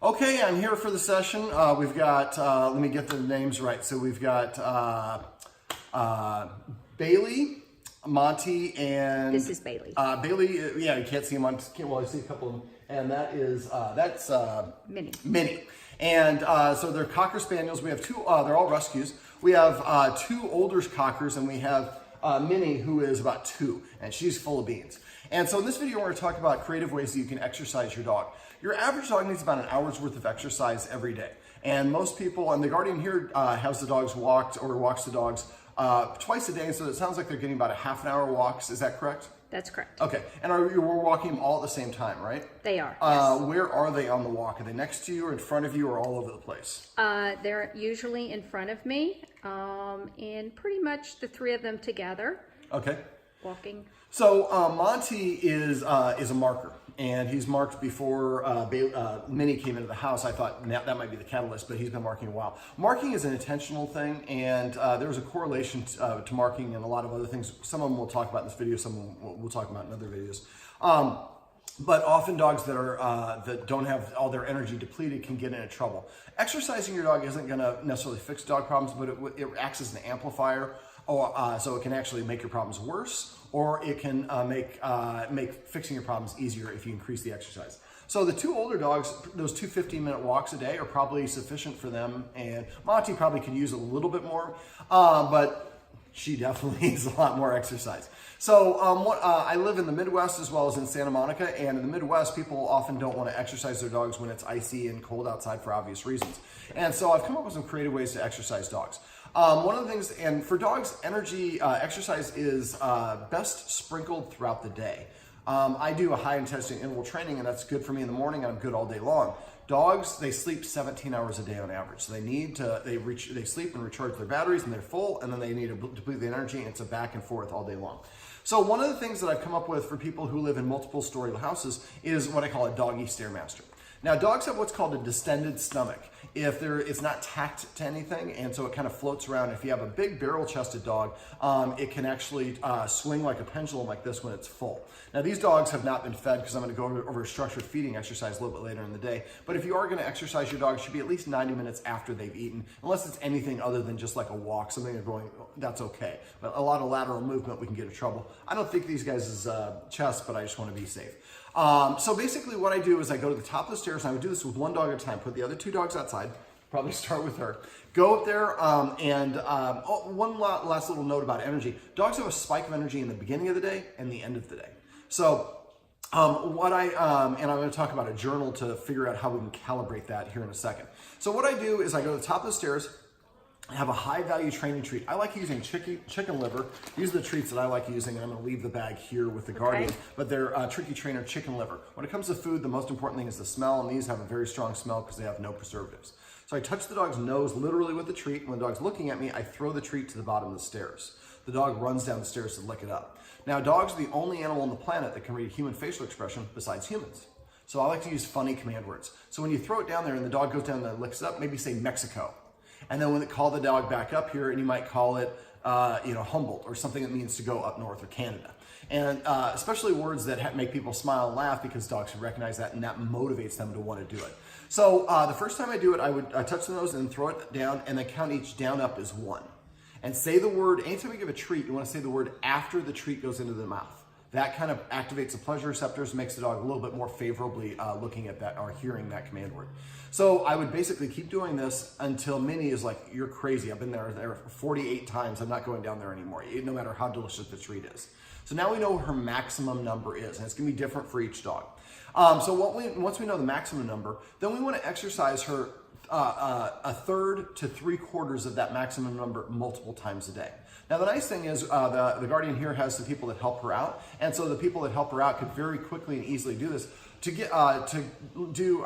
Okay, I'm here for the session. We've got, let me get the names right. So we've got Bailey, Monty, and... This is Bailey. Bailey, yeah, you can't see him. Well, I see a couple of them. And that's Mini. Mini. And so they're Cocker Spaniels. We have two, they're all rescues. We have two older Cockers, and we have Mini, who is about 2, and she's full of beans. And so in this video, we're going to talk about creative ways that you can exercise your dog. Your average dog needs about an hour's worth of exercise every day. And most people, and the Guardian here has the dogs walked or walks the dogs twice a day. So it sounds like they're getting about a half an hour walks. Is that correct? That's correct. Okay. And we're walking them all at the same time, right? They are. Yes. Where are they on the walk? Are they next to you or in front of you or all over the place? They're usually in front of me, and pretty much the 3 of them together. Okay. Walking. So Monty is a marker, and he's marked before Minnie came into the house. I thought that might be the catalyst, but he's been marking a while. Marking is an intentional thing, and there's a correlation to marking and a lot of other things. Some of them we'll talk about in this video, some of them we'll talk about in other videos. But often dogs that don't have all their energy depleted can get into trouble. Exercising your dog isn't going to necessarily fix dog problems, but it acts as an amplifier. So it can actually make your problems worse, or it can make fixing your problems easier if you increase the exercise. So the 2 older dogs, those 2 15-minute walks a day are probably sufficient for them, and Monty probably could use a little bit more, but she definitely needs a lot more exercise. So I live in the Midwest as well as in Santa Monica, and in the Midwest, people often don't want to exercise their dogs when it's icy and cold outside for obvious reasons. And so I've come up with some creative ways to exercise dogs. One of the things, and for dogs, exercise is best sprinkled throughout the day. I do a high intensity interval training, and that's good for me in the morning, and I'm good all day long. Dogs, they sleep 17 hours a day on average. So they sleep and recharge their batteries, and they're full, and then they need to deplete the energy, and it's a back and forth all day long. So one of the things that I've come up with for people who live in multiple story houses is what I call a doggy stairmaster. Now, dogs have what's called a distended stomach. It's not tacked to anything, and so it kind of floats around. If you have a big barrel-chested dog, it can actually swing like a pendulum like this when it's full. Now, these dogs have not been fed because I'm going to go over a structured feeding exercise a little bit later in the day. But if you are going to exercise your dog, it should be at least 90 minutes after they've eaten, unless it's anything other than just like a walk, something they're going, that's okay. But a lot of lateral movement, we can get in trouble. I don't think these guys' chest, but I just want to be safe. So basically what I do is I go to the top of the stairs, and I would do this with 1 dog at a time, put the other 2 dogs outside, probably start with her, go up there, one last little note about energy. Dogs have a spike of energy in the beginning of the day and the end of the day. So and I'm going to talk about a journal to figure out how we can calibrate that here in a second. So what I do is I go to the top of the stairs, I have a high value training treat. I like using chicken liver. These are the treats that I like using, and I'm going to leave the bag here with the Guardian, but they're Tricky Trainer chicken liver. When it comes to food, the most important thing is the smell, and these have a very strong smell because they have no preservatives. So I touch the dog's nose literally with the treat. When the dog's looking at me, I throw the treat to the bottom of the stairs. The dog runs down the stairs to lick it up. Now, dogs are the only animal on the planet that can read human facial expression besides humans. So I like to use funny command words. So when you throw it down there and the dog goes down there and licks it up, maybe say Mexico. And then when they call the dog back up here, and you might call it, Humboldt, or something that means to go up north, or Canada. And especially words that make people smile and laugh, because dogs should recognize that, and that motivates them to want to do it. So the first time I do it, I would touch the nose and throw it down, and then count each down up as 1. And say the word, anytime you give a treat, you want to say the word after the treat goes into the mouth. That kind of activates the pleasure receptors, makes the dog a little bit more favorably looking at that or hearing that command word. So I would basically keep doing this until Minnie is like, you're crazy. I've been there 48 times. I'm not going down there anymore, no matter how delicious the treat is. So now we know what her maximum number is, and it's going to be different for each dog. So once we know the maximum number, then we want to exercise her a third to 3/4 of that maximum number multiple times a day. Now, the nice thing is the Guardian here has the people that help her out, and so the people that help her out could very quickly and easily do this. I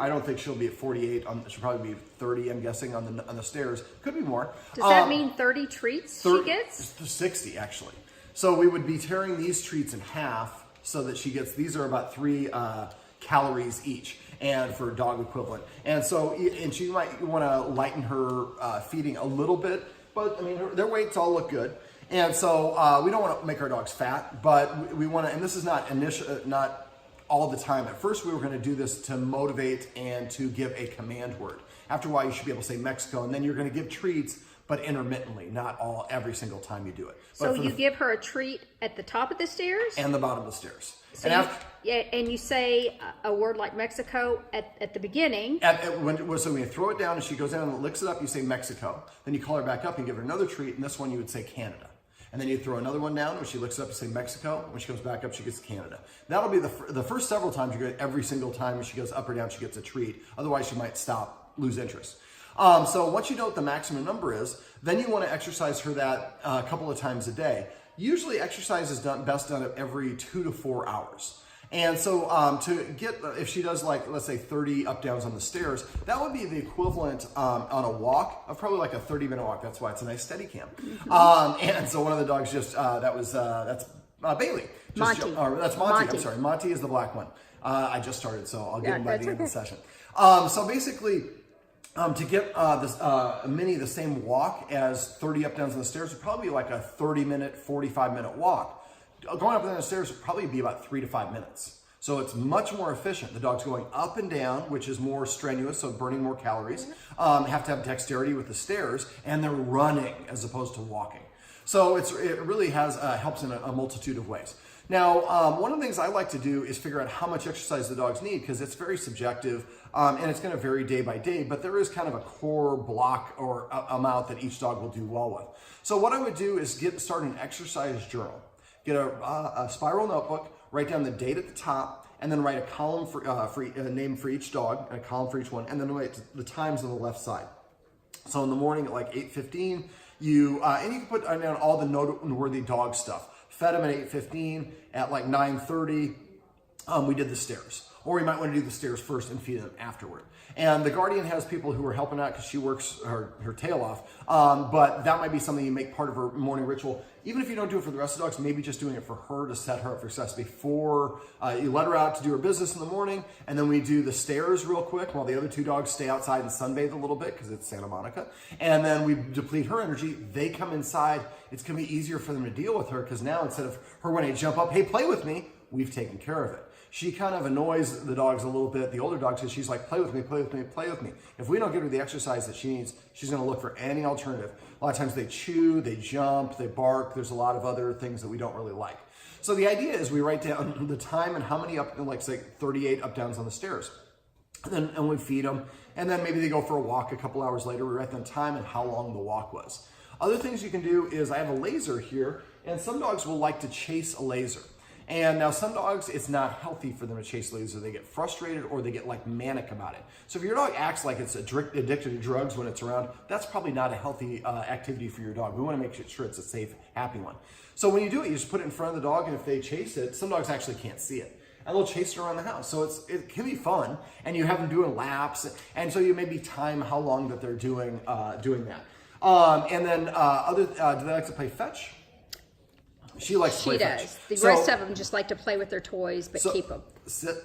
don't think she'll be at 48. She'll probably be 30, I'm guessing, on the stairs. Could be more. Does that mean 30 treats she gets? 60, actually. So we would be tearing these treats in half so that she gets, these are about 3 calories each, and for dog equivalent. And so, and she might want to lighten her feeding a little bit, but I mean, their weights all look good. And so we don't want to make our dogs fat, but we want to, and this is not all the time. At first, we were going to do this to motivate and to give a command word. After a while, you should be able to say Mexico, and then you're going to give treats, but intermittently, not every single time you do it. So you give her a treat at the top of the stairs? And the bottom of the stairs. So and and you say a word like Mexico at the beginning. So when you throw it down and she goes down and licks it up, you say Mexico. Then you call her back up and give her another treat, and this one you would say Canada. And then you throw another one down. When she licks it up, you say Mexico. When she comes back up, she gets Canada. That'll be the first several times. You get every single time when she goes up or down, she gets a treat. Otherwise, she might stop, lose interest. So once you know what the maximum number is, then you want to exercise her that a couple of times a day. Usually exercise is best done every 2 to 4 hours. And so to get, if she does like, let's say 30 up downs on the stairs, that would be the equivalent on a walk of probably like a 30-minute walk. That's why it's a nice steady cam. And so one of the dogs just, that's Bailey. Monty. That's Monty. I'm sorry. Monty is the black one. I just started, so I'll get him by the end of the session. So basically, to get Mini the same walk as 30 up downs on the stairs would probably be like a 30-minute, 45-minute walk. Going up and down the stairs would probably be about 3 to 5 minutes. So it's much more efficient. The dog's going up and down, which is more strenuous, so burning more calories. Have to have dexterity with the stairs, and they're running as opposed to walking. So it really helps in a multitude of ways. Now, one of the things I like to do is figure out how much exercise the dogs need, because it's very subjective, and it's going to vary day by day, but there is kind of a core block or amount that each dog will do well with. So what I would do is start an exercise journal. Get a spiral notebook, write down the date at the top, and then write a column for a name for each dog, and a column for each one, and then write the times on the left side. So in the morning at like 8:15, and you can put down all the noteworthy dog stuff. Fed him at 8:15. At like 9:30, we did the stairs. Or we might want to do the stairs first and feed them afterward. And the guardian has people who are helping out because she works her tail off. But that might be something you make part of her morning ritual. Even if you don't do it for the rest of the dogs, maybe just doing it for her to set her up for success before you let her out to do her business in the morning. And then we do the stairs real quick while the other 2 dogs stay outside and sunbathe a little bit because it's Santa Monica. And then we deplete her energy. They come inside. It's going to be easier for them to deal with her because now instead of her wanting to jump up, hey, play with me, we've taken care of it. She kind of annoys the dogs a little bit, the older dogs, because she's like, play with me, play with me, play with me. If we don't give her the exercise that she needs, she's going to look for any alternative. A lot of times they chew, they jump, they bark. There's a lot of other things that we don't really like. So the idea is we write down the time and how many like say 38 up downs on the stairs. And we feed them. And then maybe they go for a walk a couple hours later. We write down time and how long the walk was. Other things you can do is I have a laser here, and some dogs will like to chase a laser. And now some dogs, it's not healthy for them to chase laser. They get frustrated or they get like manic about it. So if your dog acts like it's addicted to drugs when it's around, that's probably not a healthy activity for your dog. We want to make sure it's a safe, happy one. So when you do it, you just put it in front of the dog, and if they chase it, some dogs actually can't see it. And they'll chase it around the house. So it can be fun, and you have them doing laps, and so you maybe time how long that they're doing that. And then do they like to play fetch? She likes to play fetch. She does. The rest of them just like to play with their toys, but keep them. Sit.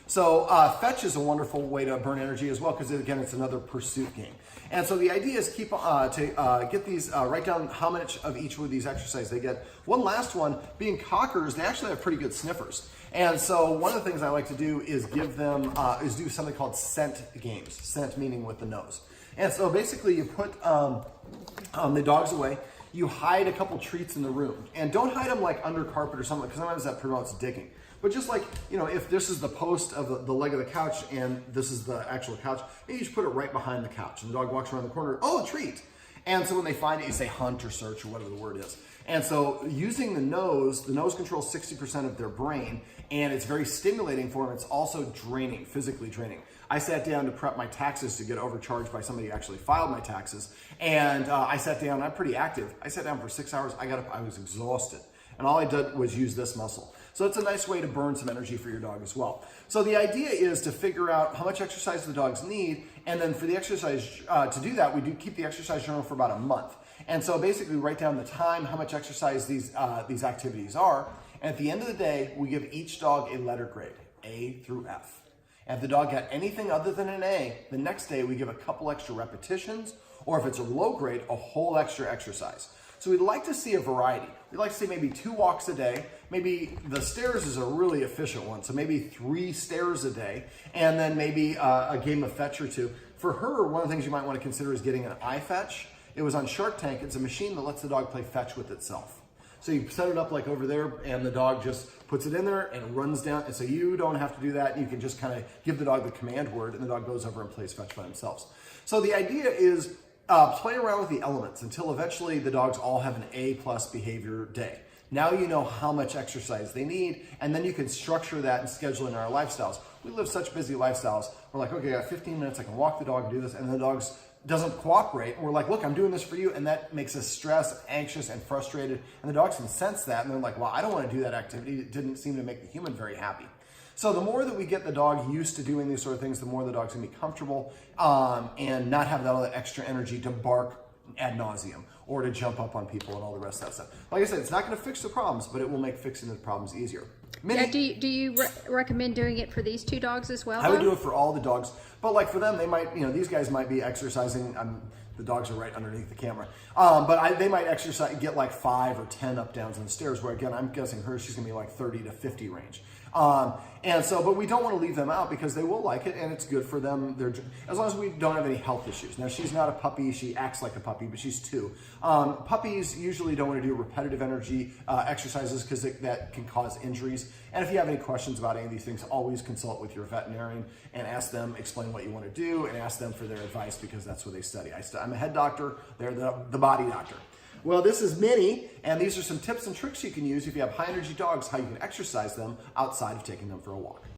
So fetch is a wonderful way to burn energy as well, because again, it's another pursuit game. And so the idea is get these, write down how much of each of these exercises they get. One last one, being cockers, they actually have pretty good sniffers. And so one of the things I like to do is give them, is do something called scent games. Scent meaning with the nose. And so basically you put the dogs away, you hide a couple treats in the room. And don't hide them like under carpet or something, because sometimes that promotes digging. But just like, if this is the post of the leg of the couch and this is the actual couch, maybe you just put it right behind the couch. And the dog walks around the corner, oh, a treat. And so when they find it, you say hunt or search or whatever the word is. And so using the nose controls 60% of their brain, and it's very stimulating for them. It's also draining, physically draining. I sat down to prep my taxes to get overcharged by somebody who actually filed my taxes. And I sat down, I'm pretty active. I sat down for 6 hours. I got up, I was exhausted. And all I did was use this muscle. So it's a nice way to burn some energy for your dog as well. So the idea is to figure out how much exercise the dogs need. And then for the exercise, to do that, we do keep the exercise journal for about a month. And so basically we write down the time, how much exercise these activities are. And at the end of the day, we give each dog a letter grade, A through F. And if the dog got anything other than an A, the next day we give a couple extra repetitions, or if it's a low grade, a whole extra exercise. So we'd like to see a variety. We'd like to see maybe 2 walks a day. Maybe the stairs is a really efficient one. So maybe 3 stairs a day, and then maybe a game of fetch or 2. For her, one of the things you might want to consider is getting an iFetch. It was on Shark Tank. It's a machine that lets the dog play fetch with itself. So you set it up like over there, and the dog just puts it in there and runs down. And so you don't have to do that. You can just kind of give the dog the command word, and the dog goes over and plays fetch by themselves. So the idea is play around with the elements until eventually the dogs all have an A+ behavior day. Now you know how much exercise they need, and then you can structure that and schedule in our lifestyles. We live such busy lifestyles. We're like, okay, I got 15 minutes, I can walk the dog and do this, and the dog doesn't cooperate. And we're like, look, I'm doing this for you, and that makes us stressed, anxious, and frustrated. And the dogs can sense that, and they're like, well, I don't want to do that activity. It didn't seem to make the human very happy. So the more that we get the dog used to doing these sort of things, the more the dog's gonna be comfortable and not have all that extra energy to bark ad nauseum or to jump up on people and all the rest of that stuff. Like I said, it's not gonna fix the problems, but it will make fixing the problems easier. Now, do you recommend doing it for these 2 dogs as well? I would do it for all the dogs, but like for them, they might, these guys might be exercising. The dogs are right underneath the camera, but they might exercise, get like 5 or 10 up downs on the stairs. Where again, I'm guessing she's gonna be like 30 to 50 range. And so, but we don't want to leave them out because they will like it and it's good for them. As long as we don't have any health issues. Now, she's not a puppy. She acts like a puppy, but she's 2. Puppies usually don't want to do repetitive energy exercises because that can cause injuries. And if you have any questions about any of these things, always consult with your veterinarian and ask them, explain what you want to do, and ask them for their advice because that's what they study. I'm a head doctor. They're the body doctor. Well, this is Minnie, and these are some tips and tricks you can use if you have high energy dogs, how you can exercise them outside of taking them for a walk.